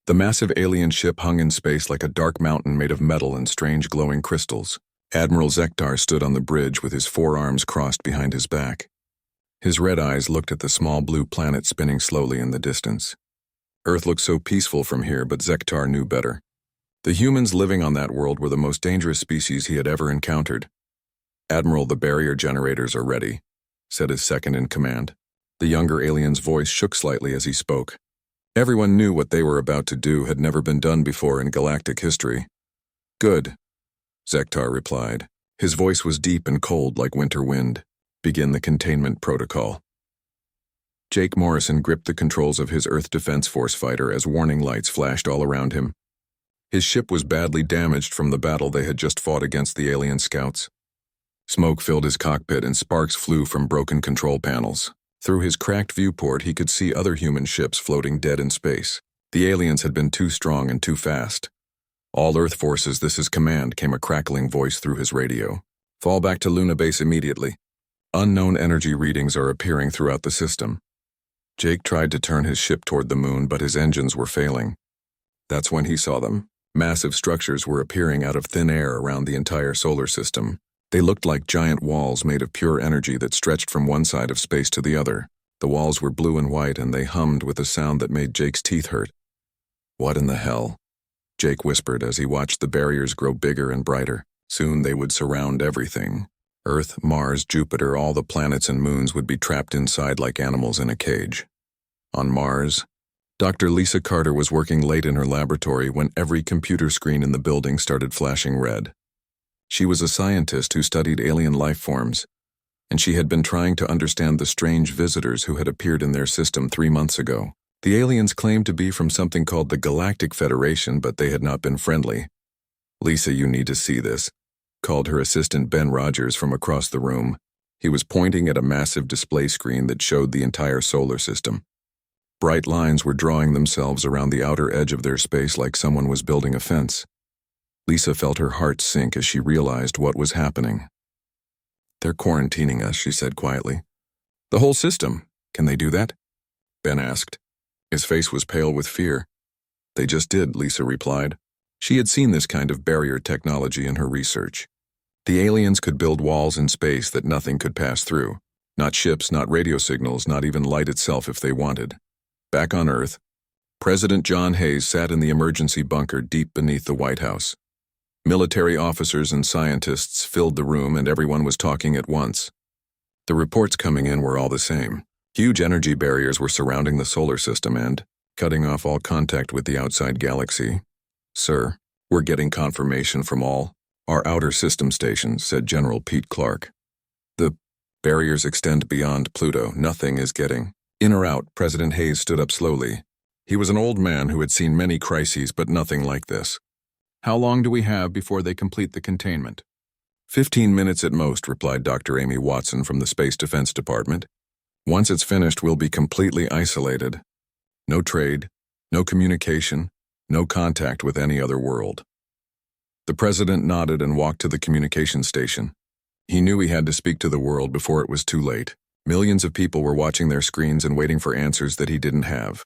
The massive alien ship hung in space like a dark mountain made of metal and strange glowing crystals. Admiral Zektar stood on the bridge with his forearms crossed behind his back. His red eyes looked at the small blue planet spinning slowly in the distance. Earth looked so peaceful from here, but Zektar knew better. The humans living on that world were the most dangerous species he had ever encountered. "Admiral, the barrier generators are ready," said his second-in-command. The younger alien's voice shook slightly as he spoke. Everyone knew what they were about to do had never been done before in galactic history. "Good," Zektar replied. His voice was deep and cold like winter wind. "Begin the containment protocol." Jake Morrison gripped the controls of his Earth Defense Force fighter as warning lights flashed all around him. His ship was badly damaged from the battle they had just fought against the alien scouts. Smoke filled his cockpit and sparks flew from broken control panels. Through his cracked viewport, he could see other human ships floating dead in space. The aliens had been too strong and too fast. "All Earth forces, this is command," came a crackling voice through his radio. "Fall back to Luna Base immediately. Unknown energy readings are appearing throughout the system." Jake tried to turn his ship toward the moon, but his engines were failing. That's when he saw them. Massive structures were appearing out of thin air around the entire solar system. They looked like giant walls made of pure energy that stretched from one side of space to the other. The walls were blue and white, and they hummed with a sound that made Jake's teeth hurt. "What in the hell?" Jake whispered as he watched the barriers grow bigger and brighter. Soon they would surround everything. Earth, Mars, Jupiter, all the planets and moons would be trapped inside like animals in a cage. On Mars, Dr. Lisa Carter was working late in her laboratory when every computer screen in the building started flashing red. She was a scientist who studied alien life forms, and she had been trying to understand the strange visitors who had appeared in their system 3 months ago. The aliens claimed to be from something called the Galactic Federation, but they had not been friendly. "Lisa, you need to see this," called her assistant Ben Rogers from across the room. He was pointing at a massive display screen that showed the entire solar system. Bright lines were drawing themselves around the outer edge of their space like someone was building a fence. Lisa felt her heart sink as she realized what was happening. "They're quarantining us," she said quietly. "The whole system. Can they do that?" Ben asked. His face was pale with fear. "They just did," Lisa replied. She had seen this kind of barrier technology in her research. The aliens could build walls in space that nothing could pass through. Not ships, not radio signals, not even light itself if they wanted. Back on Earth, President John Hayes sat in the emergency bunker deep beneath the White House. Military officers and scientists filled the room, and everyone was talking at once. The reports coming in were all the same. Huge energy barriers were surrounding the solar system and cutting off all contact with the outside galaxy. "Sir, we're getting confirmation from all our outer system stations," said General Pete Clark. "The barriers extend beyond Pluto. Nothing is getting in or out." President Hayes stood up slowly. He was an old man who had seen many crises, but nothing like this. "How long do we have before they complete the containment?" 15 minutes at most," replied Dr. Amy Watson from the Space Defense Department. "Once it's finished, we'll be completely isolated. No trade, no communication, no contact with any other world." The president nodded and walked to the communication station. He knew he had to speak to the world before it was too late. Millions of people were watching their screens and waiting for answers that he didn't have.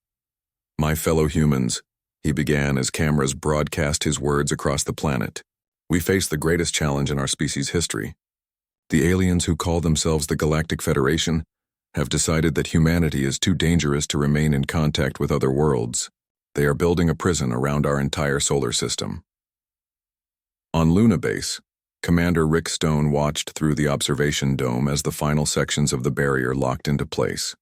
"My fellow humans," he began as cameras broadcast his words across the planet. "We face the greatest challenge in our species' history. The aliens who call themselves the Galactic Federation have decided that humanity is too dangerous to remain in contact with other worlds. They are building a prison around our entire solar system." On Luna Base, Commander Rick Stone watched through the observation dome as the final sections of the barrier locked into place.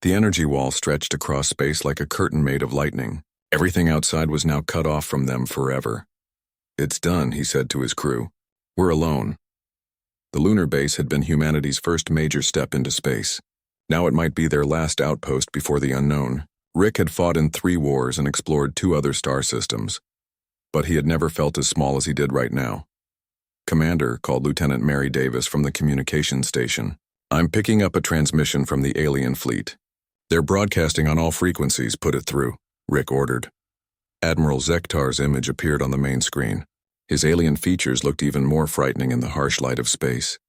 The energy wall stretched across space like a curtain made of lightning. Everything outside was now cut off from them forever. "It's done," he said to his crew. "We're alone." The lunar base had been humanity's first major step into space. Now it might be their last outpost before the unknown. Rick had fought in 3 wars and explored 2 other star systems, but he had never felt as small as he did right now. "Commander," called Lieutenant Mary Davis from the communications station. "I'm picking up a transmission from the alien fleet. They're broadcasting on all frequencies. Put it through," Rick ordered. Admiral Zektar's image appeared on the main screen. His alien features looked even more frightening in the harsh light of space.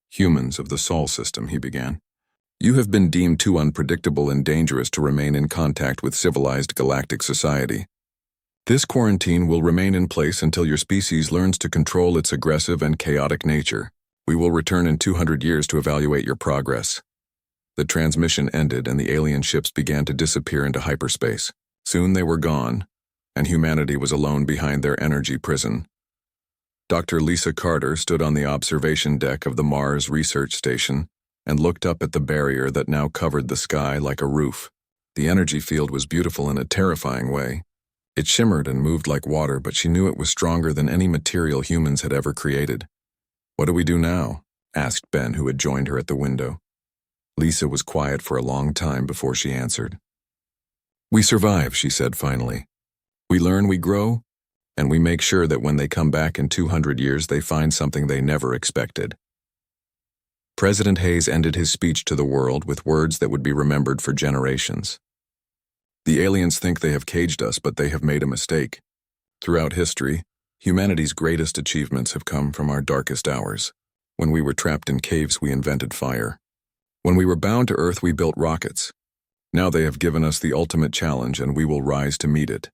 "Humans of the Sol system," he began. You have been deemed too unpredictable and dangerous to remain in contact with civilized galactic society. This quarantine will remain in place until your species learns to control its aggressive and chaotic nature. We will return in 200 years to evaluate your progress." The transmission ended and the alien ships began to disappear into hyperspace. Soon they were gone, and humanity was alone behind their energy prison. Dr. Lisa Carter stood on the observation deck of the Mars Research Station and looked up at the barrier that now covered the sky like a roof. The energy field was beautiful in a terrifying way. It shimmered and moved like water, but she knew it was stronger than any material humans had ever created. "What do we do now?" asked Ben, who had joined her at the window. Lisa was quiet for a long time before she answered. "We survive," she said finally. "We learn, we grow, and we make sure that when they come back in 200 years they find something they never expected." President Hayes ended his speech to the world with words that would be remembered for generations. "The aliens think they have caged us, but they have made a mistake. Throughout history, humanity's greatest achievements have come from our darkest hours. When we were trapped in caves, we invented fire. When we were bound to Earth, we built rockets. Now they have given us the ultimate challenge, and we will rise to meet it."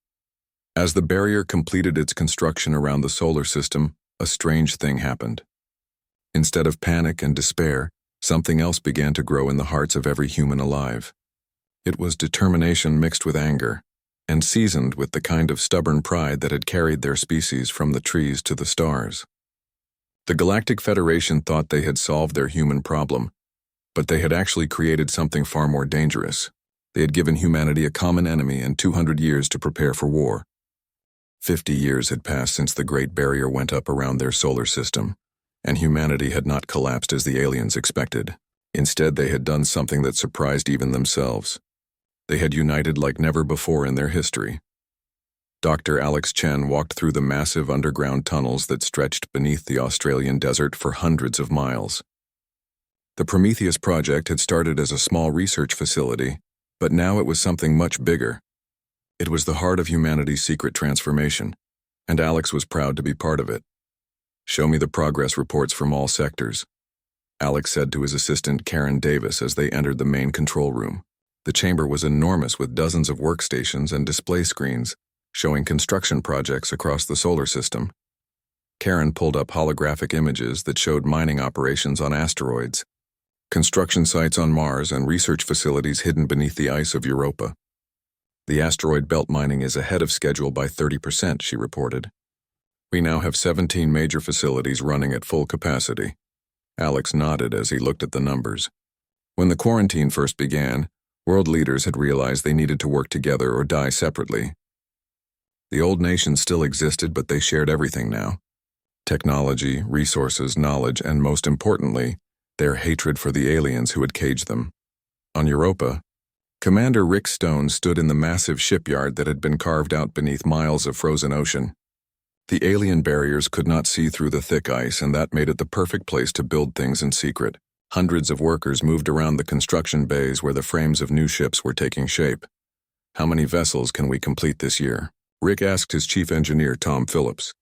As the barrier completed its construction around the solar system, a strange thing happened. Instead of panic and despair, something else began to grow in the hearts of every human alive. It was determination mixed with anger, and seasoned with the kind of stubborn pride that had carried their species from the trees to the stars. The Galactic Federation thought they had solved their human problem, but they had actually created something far more dangerous. They had given humanity a common enemy and 200 years to prepare for war. 50 years had passed since the Great Barrier went up around their solar system, and humanity had not collapsed as the aliens expected. Instead, they had done something that surprised even themselves. They had united like never before in their history. Dr. Alex Chen walked through the massive underground tunnels that stretched beneath the Australian desert for hundreds of miles. The Prometheus project had started as a small research facility, but now it was something much bigger. It was the heart of humanity's secret transformation, and Alex was proud to be part of it. "Show me the progress reports from all sectors," Alex said to his assistant Karen Davis as they entered the main control room. The chamber was enormous with dozens of workstations and display screens, showing construction projects across the solar system. Karen pulled up holographic images that showed mining operations on asteroids, construction sites on Mars, and research facilities hidden beneath the ice of Europa. "The asteroid belt mining is ahead of schedule by 30%, she reported. "We now have 17 major facilities running at full capacity." Alex nodded as he looked at the numbers. When the quarantine first began, world leaders had realized they needed to work together or die separately. The old nations still existed, but they shared everything now. Technology, resources, knowledge, and most importantly, their hatred for the aliens who had caged them. On Europa, Commander Rick Stone stood in the massive shipyard that had been carved out beneath miles of frozen ocean. The alien barriers could not see through the thick ice, and that made it the perfect place to build things in secret. Hundreds of workers moved around the construction bays where the frames of new ships were taking shape. "How many vessels can we complete this year?" Rick asked his chief engineer, Tom Phillips.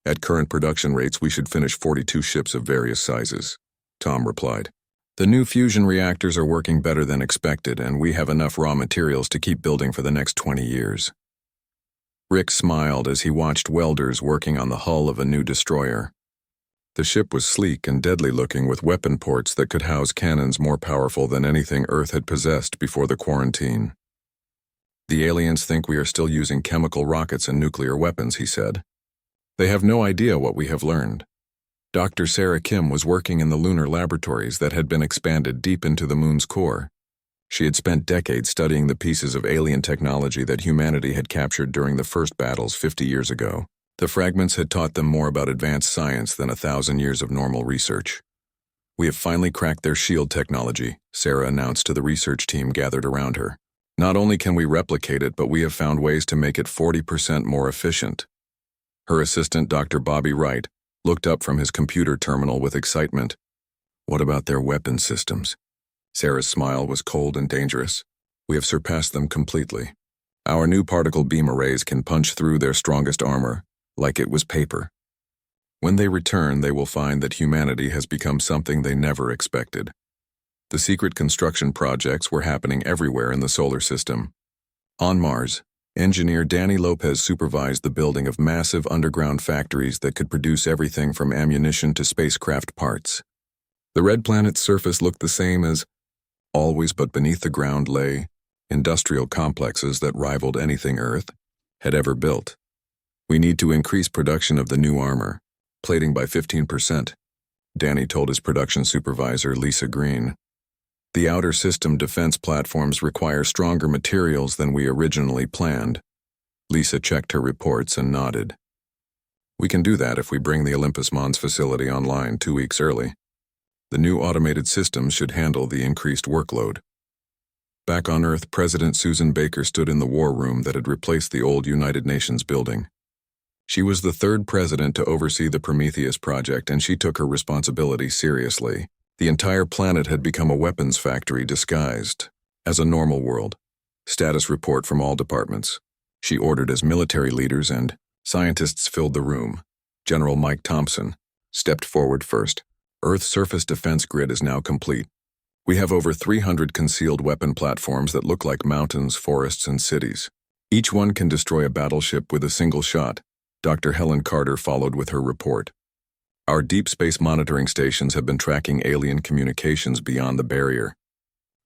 "At current production rates, we should finish 42 ships of various sizes," Tom replied. "The new fusion reactors are working better than expected, and we have enough raw materials to keep building for the next 20 years. Rick smiled as he watched welders working on the hull of a new destroyer. The ship was sleek and deadly-looking, with weapon ports that could house cannons more powerful than anything Earth had possessed before the quarantine. "The aliens think we are still using chemical rockets and nuclear weapons," he said. "They have no idea what we have learned." Dr. Sarah Kim was working in the lunar laboratories that had been expanded deep into the moon's core. She had spent decades studying the pieces of alien technology that humanity had captured during the first battles 50 years ago. The fragments had taught them more about advanced science than 1,000 years of normal research. "We have finally cracked their shield technology," Sarah announced to the research team gathered around her. "Not only can we replicate it, but we have found ways to make it 40% more efficient." Her assistant, Dr. Bobby Wright, looked up from his computer terminal with excitement. "What about their weapon systems?" Sarah's smile was cold and dangerous. "We have surpassed them completely. Our new particle beam arrays can punch through their strongest armor, like it was paper. When they return, they will find that humanity has become something they never expected." The secret construction projects were happening everywhere in the solar system. On Mars, engineer Danny Lopez supervised the building of massive underground factories that could produce everything from ammunition to spacecraft parts. The red planet's surface looked the same as always, but beneath the ground lay industrial complexes that rivaled anything Earth had ever built. "We need to increase production of the new armor, plating by 15%, Danny told his production supervisor, Lisa Green. "The outer system defense platforms require stronger materials than we originally planned." Lisa checked her reports and nodded. "We can do that if we bring the Olympus Mons facility online 2 weeks early. The new automated systems should handle the increased workload." Back on Earth, President Susan Baker stood in the war room that had replaced the old United Nations building. She was the third president to oversee the Prometheus project, and she took her responsibility seriously. The entire planet had become a weapons factory disguised as a normal world. Status report from all departments, she ordered as military leaders and scientists filled the room. General Mike Thompson stepped forward first. "Earth's surface defense grid is now complete. We have over 300 concealed weapon platforms that look like mountains, forests, and cities. Each one can destroy a battleship with a single shot." Dr. Helen Carter followed with her report. "Our deep space monitoring stations have been tracking alien communications beyond the barrier.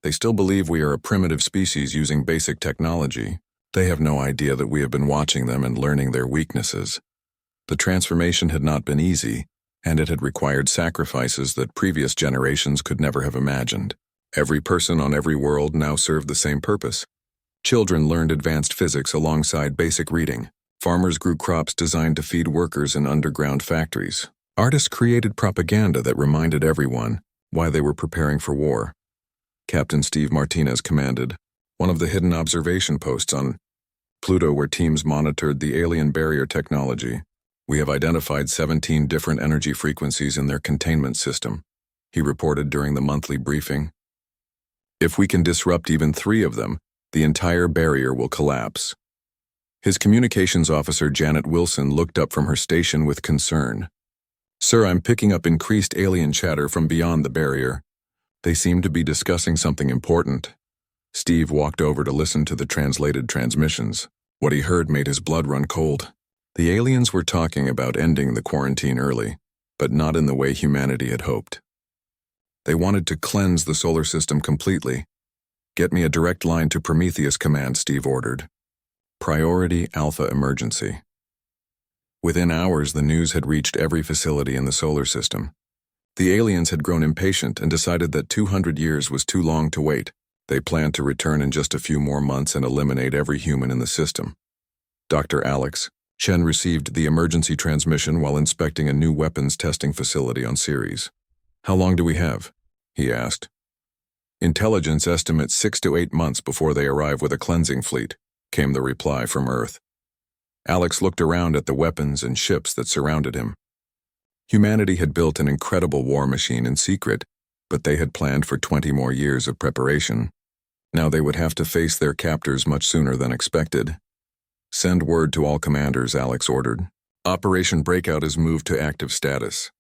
They still believe we are a primitive species using basic technology. They have no idea that we have been watching them and learning their weaknesses. The transformation had not been easy, and it had required sacrifices that previous generations could never have imagined. Every person on every world now served the same purpose. Children learned advanced physics alongside basic reading. Farmers grew crops designed to feed workers in underground factories. Artists created propaganda that reminded everyone why they were preparing for war." Captain Steve Martinez commanded one of the hidden observation posts on Pluto where teams monitored the alien barrier technology. "We have identified 17 different energy frequencies in their containment system," he reported during the monthly briefing. "If we can disrupt even 3 of them, the entire barrier will collapse." His communications officer Janet Wilson looked up from her station with concern. "Sir, I'm picking up increased alien chatter from beyond the barrier. They seem to be discussing something important." Steve walked over to listen to the translated transmissions. What he heard made his blood run cold. The aliens were talking about ending the quarantine early, but not in the way humanity had hoped. They wanted to cleanse the solar system completely. "Get me a direct line to Prometheus Command," Steve ordered. Priority Alpha Emergency. Within hours, the news had reached every facility in the solar system. The aliens had grown impatient and decided that 200 years was too long to wait. They planned to return in just a few more months and eliminate every human in the system. Dr. Alex Chen received the emergency transmission while inspecting a new weapons testing facility on Ceres. "How long do we have?" he asked. "Intelligence estimates 6 to 8 months before they arrive with a cleansing fleet," came the reply from Earth. Alex looked around at the weapons and ships that surrounded him. Humanity had built an incredible war machine in secret, but they had planned for 20 more years of preparation. Now they would have to face their captors much sooner than expected. "Send word to all commanders," Alex ordered. "Operation Breakout is moved to active status.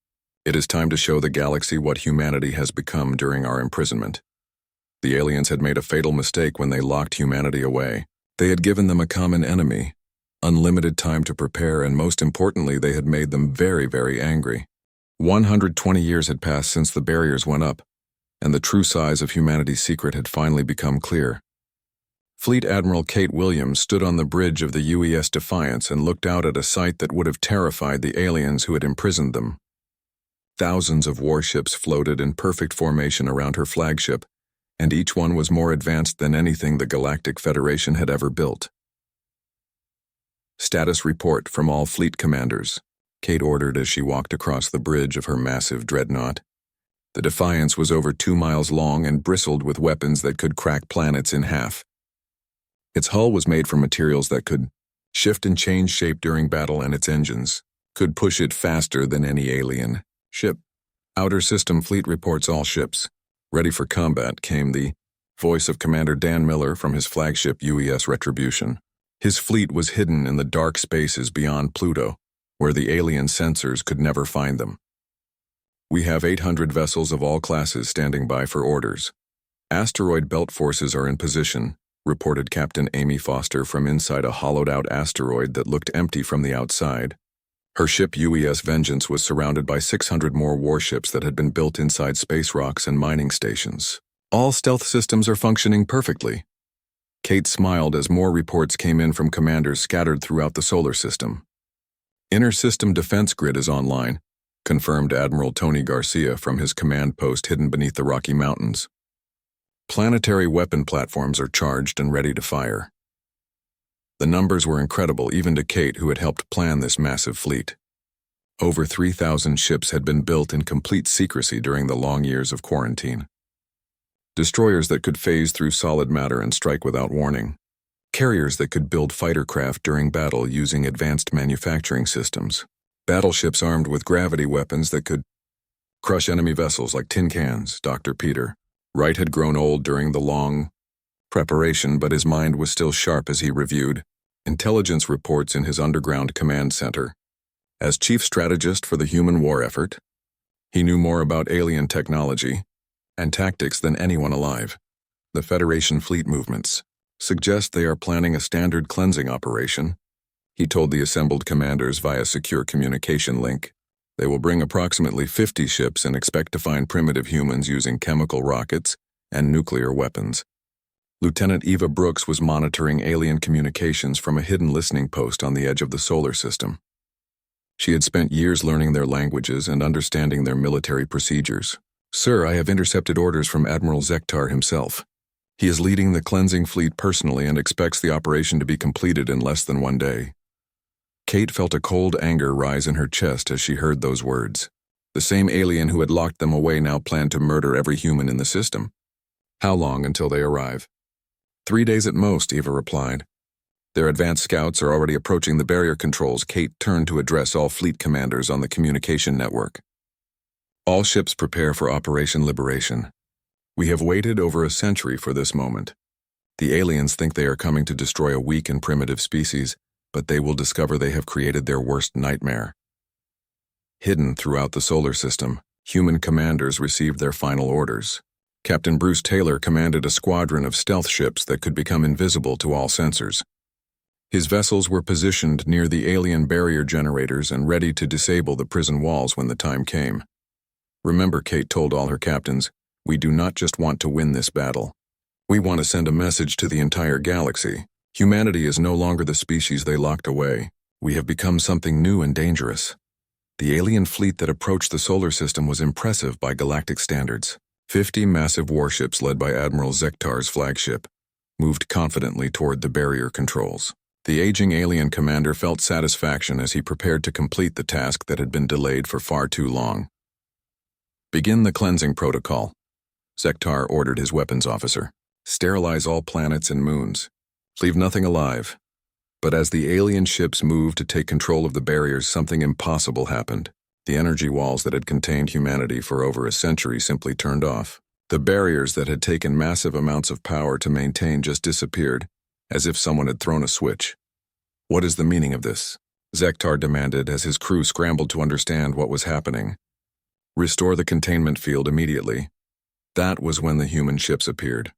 It is time to show the galaxy what humanity has become during our imprisonment." The aliens had made a fatal mistake when they locked humanity away. They had given them a common enemy, unlimited time to prepare, and most importantly, they had made them very, very angry. 120 years had passed since the barriers went up, and the true size of humanity's secret had finally become clear. Fleet Admiral Kate Williams stood on the bridge of the UES Defiance and looked out at a sight that would have terrified the aliens who had imprisoned them. Thousands of warships floated in perfect formation around her flagship, and each one was more advanced than anything the Galactic Federation had ever built. "Status report from all fleet commanders," Kate ordered as she walked across the bridge of her massive dreadnought. The Defiance was over 2 miles long and bristled with weapons that could crack planets in half. Its hull was made from materials that could shift and change shape during battle, and its engines could push it faster than any alien ship. "Outer System Fleet reports all ships ready for combat," came the voice of Commander Dan Miller from his flagship UES Retribution. His fleet was hidden in the dark spaces beyond Pluto, where the alien sensors could never find them. We have 800 vessels of all classes standing by for orders. Asteroid belt forces are in position, reported Captain Amy Foster from inside a hollowed-out asteroid that looked empty from the outside. Her ship UES Vengeance was surrounded by 600 more warships that had been built inside space rocks and mining stations. All stealth systems are functioning perfectly. Kate smiled as more reports came in from commanders scattered throughout the solar system. Inner system defense grid is online, confirmed Admiral Tony Garcia from his command post hidden beneath the Rocky Mountains. Planetary weapon platforms are charged and ready to fire. The numbers were incredible even to Kate, who had helped plan this massive fleet. Over 3,000 ships had been built in complete secrecy during the long years of quarantine. Destroyers that could phase through solid matter and strike without warning. Carriers that could build fighter craft during battle using advanced manufacturing systems. Battleships armed with gravity weapons that could crush enemy vessels like tin cans. Dr. Peter Wright had grown old during the long preparation, but his mind was still sharp as he reviewed intelligence reports in his underground command center. As chief strategist for the human war effort, he knew more about alien technology and tactics than anyone alive. The Federation fleet movements suggest they are planning a standard cleansing operation, he told the assembled commanders via secure communication link. They will bring approximately 50 ships and expect to find primitive humans using chemical rockets and nuclear weapons. Lieutenant Eva Brooks was monitoring alien communications from a hidden listening post on the edge of the solar system. She had spent years learning their languages and understanding their military procedures. Sir, I have intercepted orders from Admiral Zektar himself. He is leading the cleansing fleet personally and expects the operation to be completed in less than 1 day. Kate felt a cold anger rise in her chest as she heard those words. The same alien who had locked them away now planned to murder every human in the system. How long until they arrive? 3 days at most, Eva replied. Their advanced scouts are already approaching the barrier controls. Kate turned to address all fleet commanders on the communication network. All ships prepare for Operation Liberation. We have waited over a century for this moment. The aliens think they are coming to destroy a weak and primitive species, but they will discover they have created their worst nightmare. Hidden throughout the solar system, human commanders received their final orders. Captain Bruce Taylor commanded a squadron of stealth ships that could become invisible to all sensors. His vessels were positioned near the alien barrier generators and ready to disable the prison walls when the time came. Remember, Kate told all her captains, we do not just want to win this battle. We want to send a message to the entire galaxy. Humanity is no longer the species they locked away. We have become something new and dangerous. The alien fleet that approached the solar system was impressive by galactic standards. 50 massive warships led by Admiral Zektar's flagship moved confidently toward the barrier controls. The aging alien commander felt satisfaction as he prepared to complete the task that had been delayed for far too long. Begin the cleansing protocol, Zektar ordered his weapons officer. Sterilize all planets and moons. Leave nothing alive. But as the alien ships moved to take control of the barriers, something impossible happened. The energy walls that had contained humanity for over a century simply turned off. The barriers that had taken massive amounts of power to maintain just disappeared, as if someone had thrown a switch. What is the meaning of this? Zektar demanded as his crew scrambled to understand what was happening. Restore the containment field immediately. That was when the human ships appeared.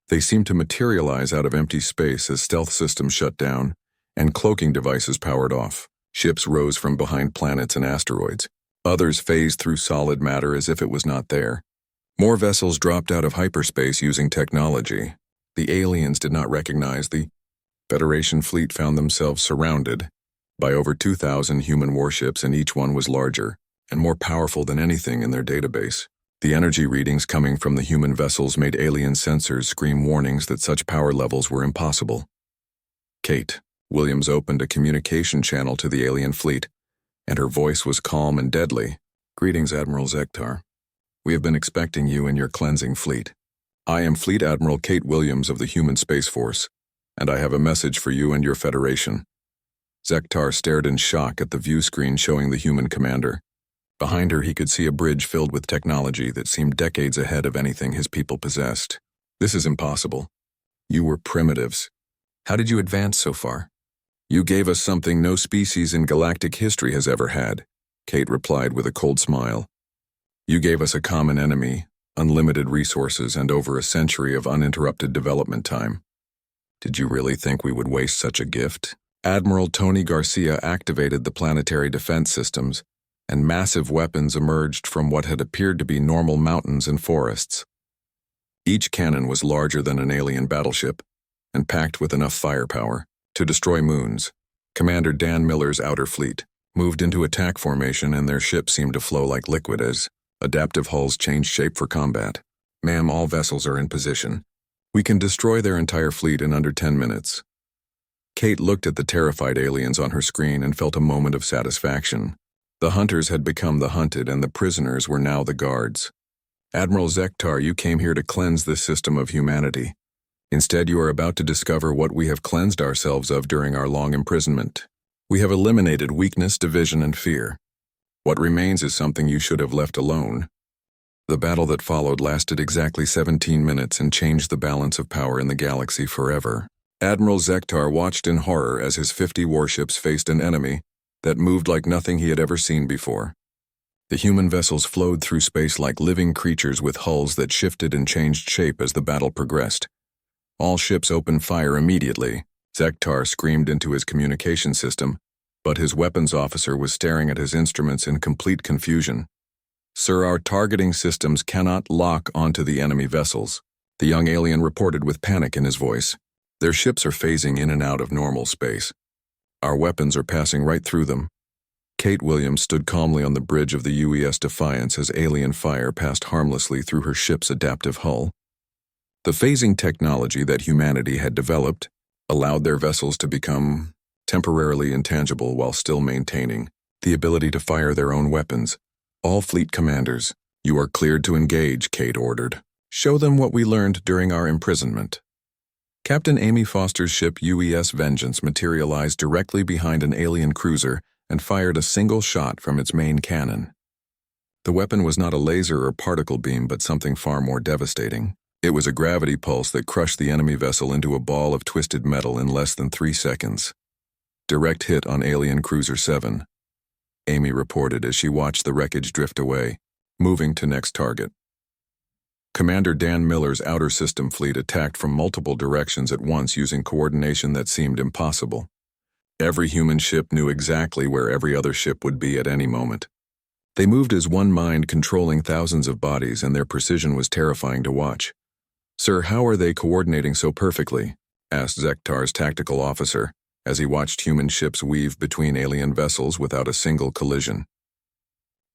They seemed to materialize out of empty space as stealth systems shut down and cloaking devices powered off. Ships rose from behind planets and asteroids. Others phased through solid matter as if it was not there. More vessels dropped out of hyperspace using technology. The aliens did not recognize the Federation fleet found themselves surrounded by over 2,000 human warships, and each one was larger and more powerful than anything in their database. The energy readings coming from the human vessels made alien sensors scream warnings that such power levels were impossible. Kate Williams opened a communication channel to the alien fleet, and her voice was calm and deadly. Greetings, Admiral Zektar. We have been expecting you and your cleansing fleet. I am Fleet Admiral Kate Williams of the Human Space Force, and I have a message for you and your Federation. Zektar stared in shock at the view screen showing the human commander. Behind her, he could see a bridge filled with technology that seemed decades ahead of anything his people possessed. This is impossible. You were primitives. How did you advance so far? You gave us something no species in galactic history has ever had, Kate replied with a cold smile. You gave us a common enemy, unlimited resources, and over a century of uninterrupted development time. Did you really think we would waste such a gift? Admiral Tony Garcia activated the planetary defense systems, and massive weapons emerged from what had appeared to be normal mountains and forests. Each cannon was larger than an alien battleship, and packed with enough firepower to destroy moons. Commander Dan Miller's outer fleet moved into attack formation, and their ship seemed to flow like liquid as adaptive hulls changed shape for combat. Ma'am, all vessels are in position. We can destroy their entire fleet in under 10 minutes. Kate looked at the terrified aliens on her screen and felt a moment of satisfaction. The hunters had become the hunted, and the prisoners were now the guards. Admiral Zektar, you came here to cleanse this system of humanity. Instead, you are about to discover what we have cleansed ourselves of during our long imprisonment. We have eliminated weakness, division, and fear. What remains is something you should have left alone. The battle that followed lasted exactly 17 minutes and changed the balance of power in the galaxy forever. Admiral Zektar watched in horror as his 50 warships faced an enemy that moved like nothing he had ever seen before. The human vessels flowed through space like living creatures with hulls that shifted and changed shape as the battle progressed. All ships opened fire immediately. Zektar screamed into his communication system, but his weapons officer was staring at his instruments in complete confusion. Sir, our targeting systems cannot lock onto the enemy vessels. The young alien reported with panic in his voice. Their ships are phasing in and out of normal space. Our weapons are passing right through them. Kate Williams stood calmly on the bridge of the UES Defiance as alien fire passed harmlessly through her ship's adaptive hull. The phasing technology that humanity had developed allowed their vessels to become temporarily intangible while still maintaining the ability to fire their own weapons. All fleet commanders, you are cleared to engage, Kate ordered. Show them what we learned during our imprisonment. Captain Amy Foster's ship UES Vengeance materialized directly behind an alien cruiser and fired a single shot from its main cannon. The weapon was not a laser or particle beam, but something far more devastating. It was a gravity pulse that crushed the enemy vessel into a ball of twisted metal in less than 3 seconds. Direct hit on Alien Cruiser 7. Amy reported as she watched the wreckage drift away, moving to next target. Commander Dan Miller's outer system fleet attacked from multiple directions at once using coordination that seemed impossible. Every human ship knew exactly where every other ship would be at any moment. They moved as one mind, controlling thousands of bodies, and their precision was terrifying to watch. Sir, how are they coordinating so perfectly? Asked Zektar's tactical officer, as he watched human ships weave between alien vessels without a single collision.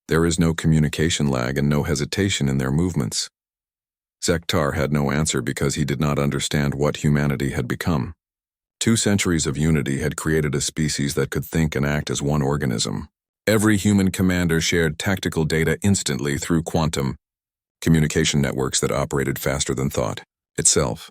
There is no communication lag and no hesitation in their movements. Zektar had no answer because he did not understand what humanity had become. 2 centuries of unity had created a species that could think and act as one organism. Every human commander shared tactical data instantly through quantum communication networks that operated faster than thought itself.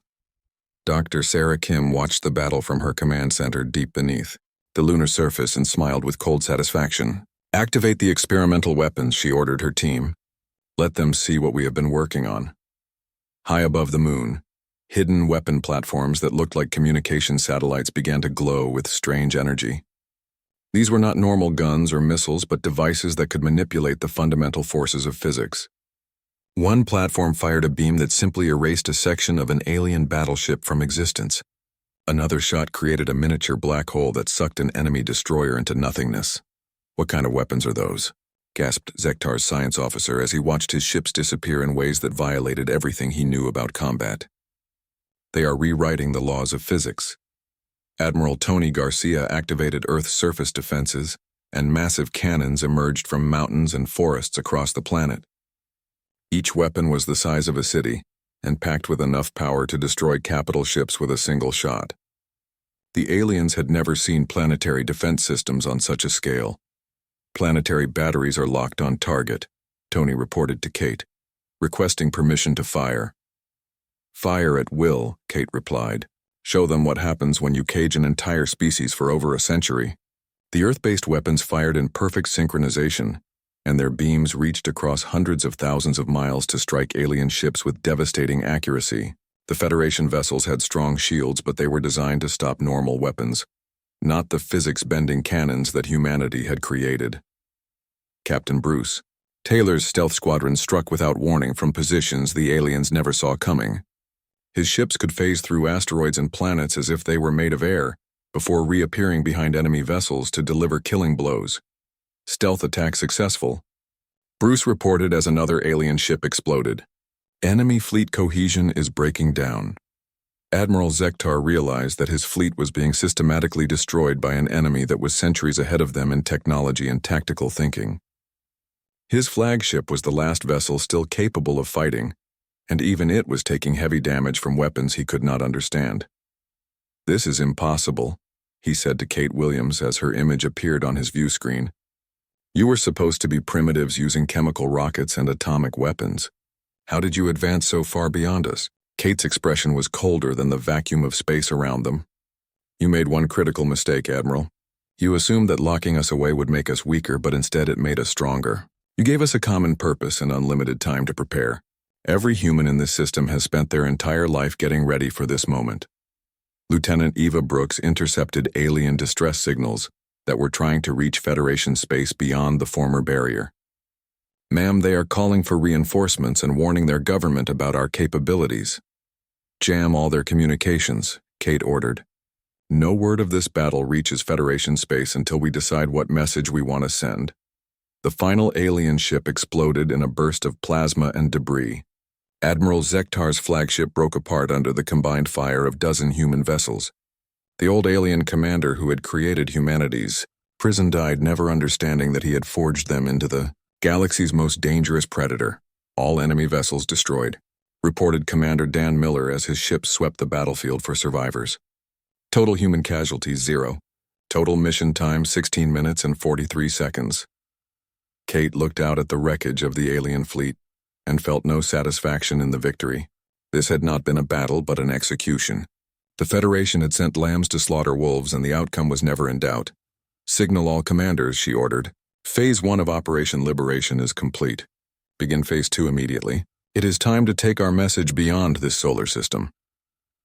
Dr. Sarah Kim watched the battle from her command center deep beneath the lunar surface and smiled with cold satisfaction. Activate the experimental weapons, she ordered her team. Let them see what we have been working on. High above the moon, hidden weapon platforms that looked like communication satellites began to glow with strange energy. These were not normal guns or missiles, but devices that could manipulate the fundamental forces of physics. One platform fired a beam that simply erased a section of an alien battleship from existence. Another shot created a miniature black hole that sucked an enemy destroyer into nothingness. What kind of weapons are those? Gasped Zektar's science officer as he watched his ships disappear in ways that violated everything he knew about combat. They are rewriting the laws of physics. Admiral Tony Garcia activated Earth's surface defenses, and massive cannons emerged from mountains and forests across the planet. Each weapon was the size of a city, and packed with enough power to destroy capital ships with a single shot. The aliens had never seen planetary defense systems on such a scale. Planetary batteries are locked on target, Tony reported to Kate, requesting permission to fire. Fire at will, Kate replied. Show them what happens when you cage an entire species for over a century. The Earth-based weapons fired in perfect synchronization, and their beams reached across hundreds of thousands of miles to strike alien ships with devastating accuracy. The Federation vessels had strong shields, but they were designed to stop normal weapons, not the physics-bending cannons that humanity had created. Captain Bruce, Taylor's stealth squadron struck without warning from positions the aliens never saw coming. His ships could phase through asteroids and planets as if they were made of air, before reappearing behind enemy vessels to deliver killing blows. Stealth attack successful. Bruce reported as another alien ship exploded. Enemy fleet cohesion is breaking down. Admiral Zektar realized that his fleet was being systematically destroyed by an enemy that was centuries ahead of them in technology and tactical thinking. His flagship was the last vessel still capable of fighting, and even it was taking heavy damage from weapons he could not understand. "This is impossible," he said to Kate Williams as her image appeared on his view screen. "You were supposed to be primitives using chemical rockets and atomic weapons. How did you advance so far beyond us?" Kate's expression was colder than the vacuum of space around them. "You made one critical mistake, Admiral. You assumed that locking us away would make us weaker, but instead it made us stronger. You gave us a common purpose and unlimited time to prepare. Every human in this system has spent their entire life getting ready for this moment." Lieutenant Eva Brooks intercepted alien distress signals that were trying to reach Federation space beyond the former barrier. "Ma'am, they are calling for reinforcements and warning their government about our capabilities." "Jam all their communications," Kate ordered. "No word of this battle reaches Federation space until we decide what message we want to send." The final alien ship exploded in a burst of plasma and debris. Admiral Zektar's flagship broke apart under the combined fire of dozen human vessels. The old alien commander who had created humanity's prison died, never understanding that he had forged them into the galaxy's most dangerous predator. "All enemy vessels destroyed," reported Commander Dan Miller as his ship swept the battlefield for survivors. "Total human casualties 0. Total mission time 16 minutes and 43 seconds. Kate looked out at the wreckage of the alien fleet and felt no satisfaction in the victory. This had not been a battle but an execution. The Federation had sent lambs to slaughter wolves, and the outcome was never in doubt. "Signal all commanders," she ordered. "Phase 1 of Operation Liberation is complete. Begin Phase 2 immediately. It is time to take our message beyond this solar system."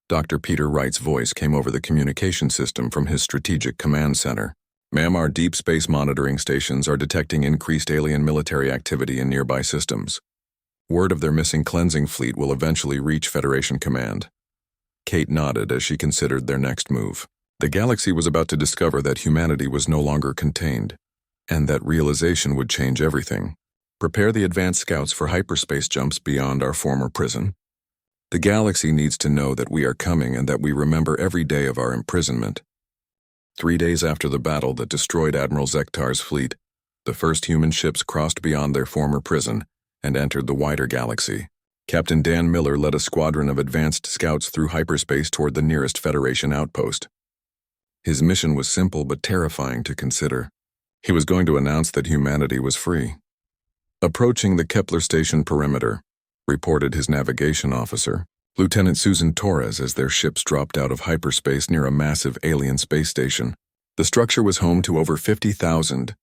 Dr. Peter Wright's voice came over the communication system from his strategic command center. "Ma'am, our deep space monitoring stations are detecting increased alien military activity in nearby systems. Word of their missing cleansing fleet will eventually reach Federation command." Kate nodded as she considered their next move. The galaxy was about to discover that humanity was no longer contained, and that realization would change everything. "Prepare the advanced scouts for hyperspace jumps beyond our former prison. The galaxy needs to know that we are coming and that we remember every day of our imprisonment." 3 days after the battle that destroyed Admiral Zektar's fleet, the first human ships crossed beyond their former prison and entered the wider galaxy. Captain Dan Miller led a squadron of advanced scouts through hyperspace toward the nearest Federation outpost. His mission was simple but terrifying to consider. He was going to announce that humanity was free. "Approaching the Kepler station perimeter," reported his navigation officer, Lieutenant Susan Torres, as their ships dropped out of hyperspace near a massive alien space station. The structure was home to over 50,000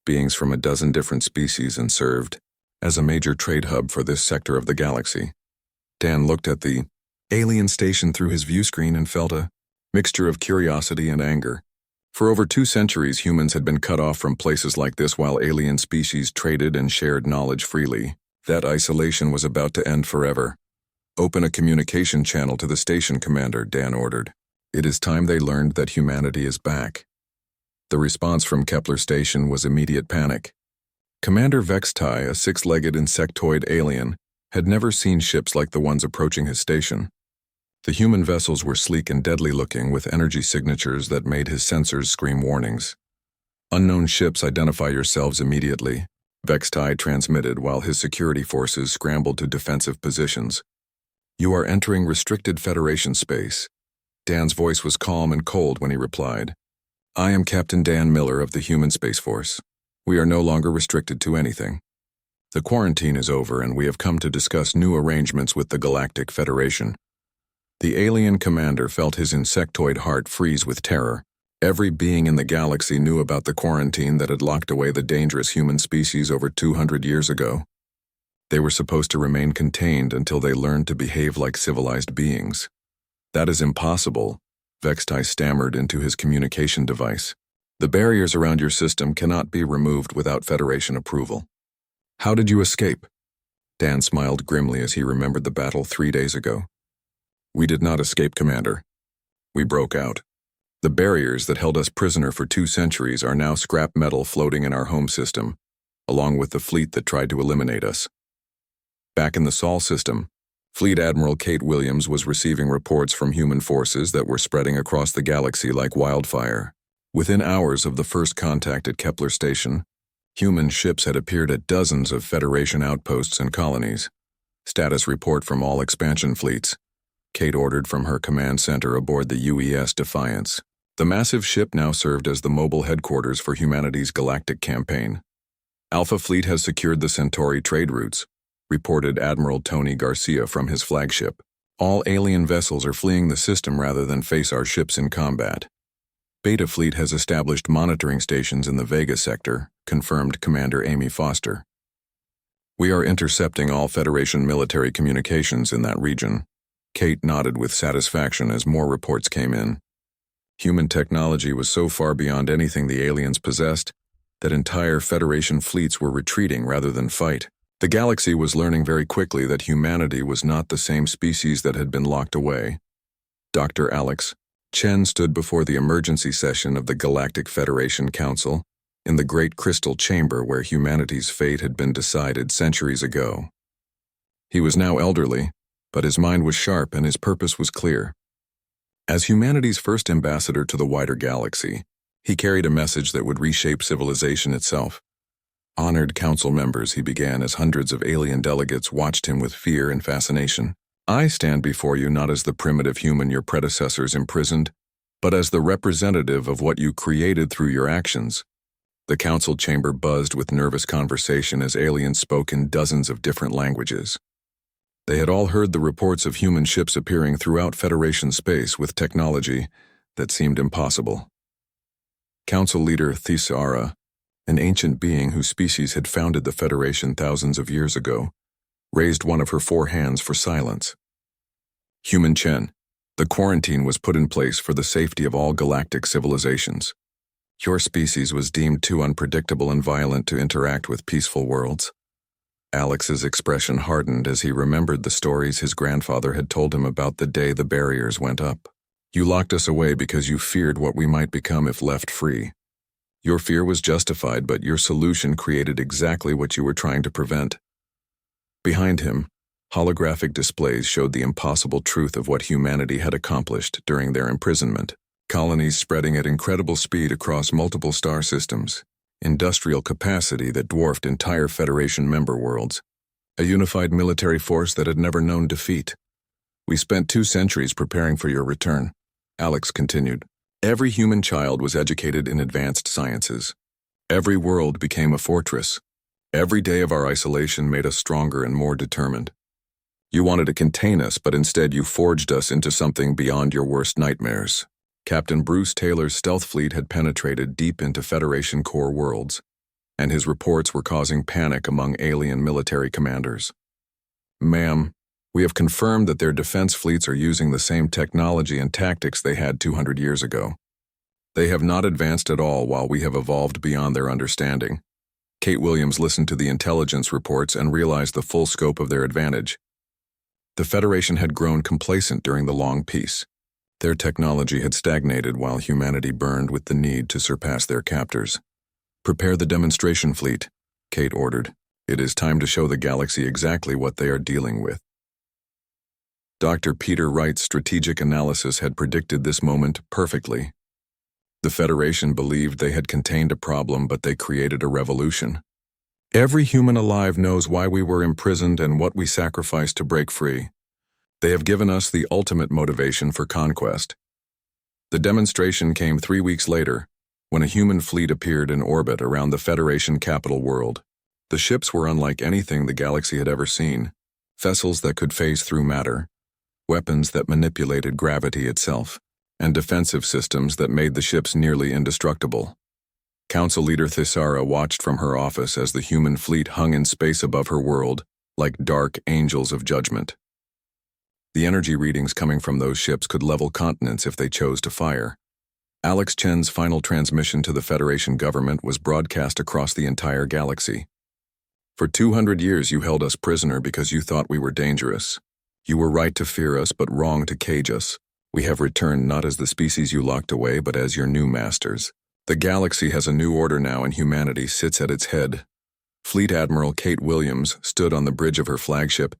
beings from a dozen different species and served as a major trade hub for this sector of the galaxy. Dan looked at the alien station through his view screen and felt a mixture of curiosity and anger. For over 2 centuries, humans had been cut off from places like this while alien species traded and shared knowledge freely. That isolation was about to end forever. "Open a communication channel to the station, Commander," Dan ordered. "It is time they learned that humanity is back." The response from Kepler Station was immediate panic. Commander Vextai, a 6-legged insectoid alien, had never seen ships like the ones approaching his station. The human vessels were sleek and deadly-looking, with energy signatures that made his sensors scream warnings. "Unknown ships, identify yourselves immediately," Vextai transmitted while his security forces scrambled to defensive positions. "You are entering restricted Federation space." Dan's voice was calm and cold when he replied. "I am Captain Dan Miller of the Human Space Force. We are no longer restricted to anything. The quarantine is over and we have come to discuss new arrangements with the Galactic Federation." The alien commander felt his insectoid heart freeze with terror. Every being in the galaxy knew about the quarantine that had locked away the dangerous human species over 200 years ago. They were supposed to remain contained until they learned to behave like civilized beings. "That is impossible," Vextai stammered into his communication device. "The barriers around your system cannot be removed without Federation approval." How did you escape? Dan smiled grimly as he remembered the battle 3 days ago. We did not escape, Commander. We broke out. The barriers that held us prisoner for 2 centuries are now scrap metal floating in our home system, along with the fleet that tried to eliminate us. Back in the Sol system, Fleet Admiral Kate Williams was receiving reports from human forces that were spreading across the galaxy like wildfire. Within hours of the first contact at Kepler Station, human ships had appeared at dozens of Federation outposts and colonies. Status report from all expansion fleets. Kate ordered from her command center aboard the UES Defiance. The massive ship now served as the mobile headquarters for humanity's galactic campaign. Alpha Fleet has secured the Centauri trade routes, reported Admiral Tony Garcia from his flagship. All alien vessels are fleeing the system rather than face our ships in combat. Beta Fleet has established monitoring stations in the Vega sector, confirmed Commander Amy Foster. We are intercepting all Federation military communications in that region. Kate nodded with satisfaction as more reports came in. Human technology was so far beyond anything the aliens possessed that entire Federation fleets were retreating rather than fight. The galaxy was learning very quickly that humanity was not the same species that had been locked away. Dr. Alex Chen stood before the emergency session of the Galactic Federation Council in the Great Crystal Chamber where humanity's fate had been decided centuries ago. He was now elderly, but his mind was sharp and his purpose was clear. As humanity's first ambassador to the wider galaxy, he carried a message that would reshape civilization itself. Honored council members, he began as hundreds of alien delegates watched him with fear and fascination. I stand before you not as the primitive human your predecessors imprisoned, but as the representative of what you created through your actions. The council chamber buzzed with nervous conversation as aliens spoke in dozens of different languages. They had all heard the reports of human ships appearing throughout Federation space with technology that seemed impossible. Council leader Thisara, an ancient being whose species had founded the Federation thousands of years ago, raised one of her 4 hands for silence. Human Chen, the quarantine was put in place for the safety of all galactic civilizations. Your species was deemed too unpredictable and violent to interact with peaceful worlds. Alex's expression hardened as he remembered the stories his grandfather had told him about the day the barriers went up. You locked us away because you feared what we might become if left free. Your fear was justified, but your solution created exactly what you were trying to prevent. Behind him, holographic displays showed the impossible truth of what humanity had accomplished during their imprisonment. Colonies spreading at incredible speed across multiple star systems. Industrial capacity that dwarfed entire Federation member worlds. A unified military force that had never known defeat. We spent 2 centuries preparing for your return, Alex continued. Every human child was educated in advanced sciences. Every world became a fortress. Every day of our isolation made us stronger and more determined. You wanted to contain us, but instead you forged us into something beyond your worst nightmares. Captain Bruce Taylor's stealth fleet had penetrated deep into Federation core worlds, and his reports were causing panic among alien military commanders. Ma'am, we have confirmed that their defense fleets are using the same technology and tactics they had 200 years ago. They have not advanced at all while we have evolved beyond their understanding. Kate Williams listened to the intelligence reports and realized the full scope of their advantage. The Federation had grown complacent during the long peace. Their technology had stagnated while humanity burned with the need to surpass their captors. Prepare the demonstration fleet, Kate ordered. It is time to show the galaxy exactly what they are dealing with. Dr. Peter Wright's strategic analysis had predicted this moment perfectly. The Federation believed they had contained a problem, but they created a revolution. Every human alive knows why we were imprisoned and what we sacrificed to break free. They have given us the ultimate motivation for conquest. The demonstration came 3 weeks later, when a human fleet appeared in orbit around the Federation capital world. The ships were unlike anything the galaxy had ever seen. Vessels that could phase through matter, weapons that manipulated gravity itself, and defensive systems that made the ships nearly indestructible. Council leader Thisara watched from her office as the human fleet hung in space above her world, like dark angels of judgment. The energy readings coming from those ships could level continents if they chose to fire. Alex Chen's final transmission to the Federation government was broadcast across the entire galaxy. For 200 years you held us prisoner because you thought we were dangerous. You were right to fear us, but wrong to cage us. We have returned not as the species you locked away, but as your new masters. The galaxy has a new order now, and humanity sits at its head. Fleet Admiral Kate Williams stood on the bridge of her flagship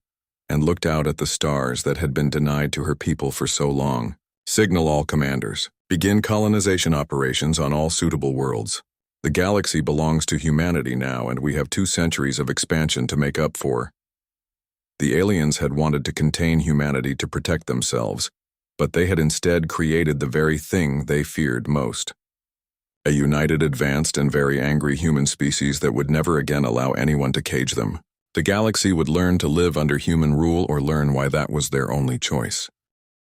and looked out at the stars that had been denied to her people for so long. Signal all commanders. Begin colonization operations on all suitable worlds. The galaxy belongs to humanity now, and we have 2 centuries of expansion to make up for. The aliens had wanted to contain humanity to protect themselves, but they had instead created the very thing they feared most. A united, advanced, and very angry human species that would never again allow anyone to cage them. The galaxy would learn to live under human rule or learn why that was their only choice.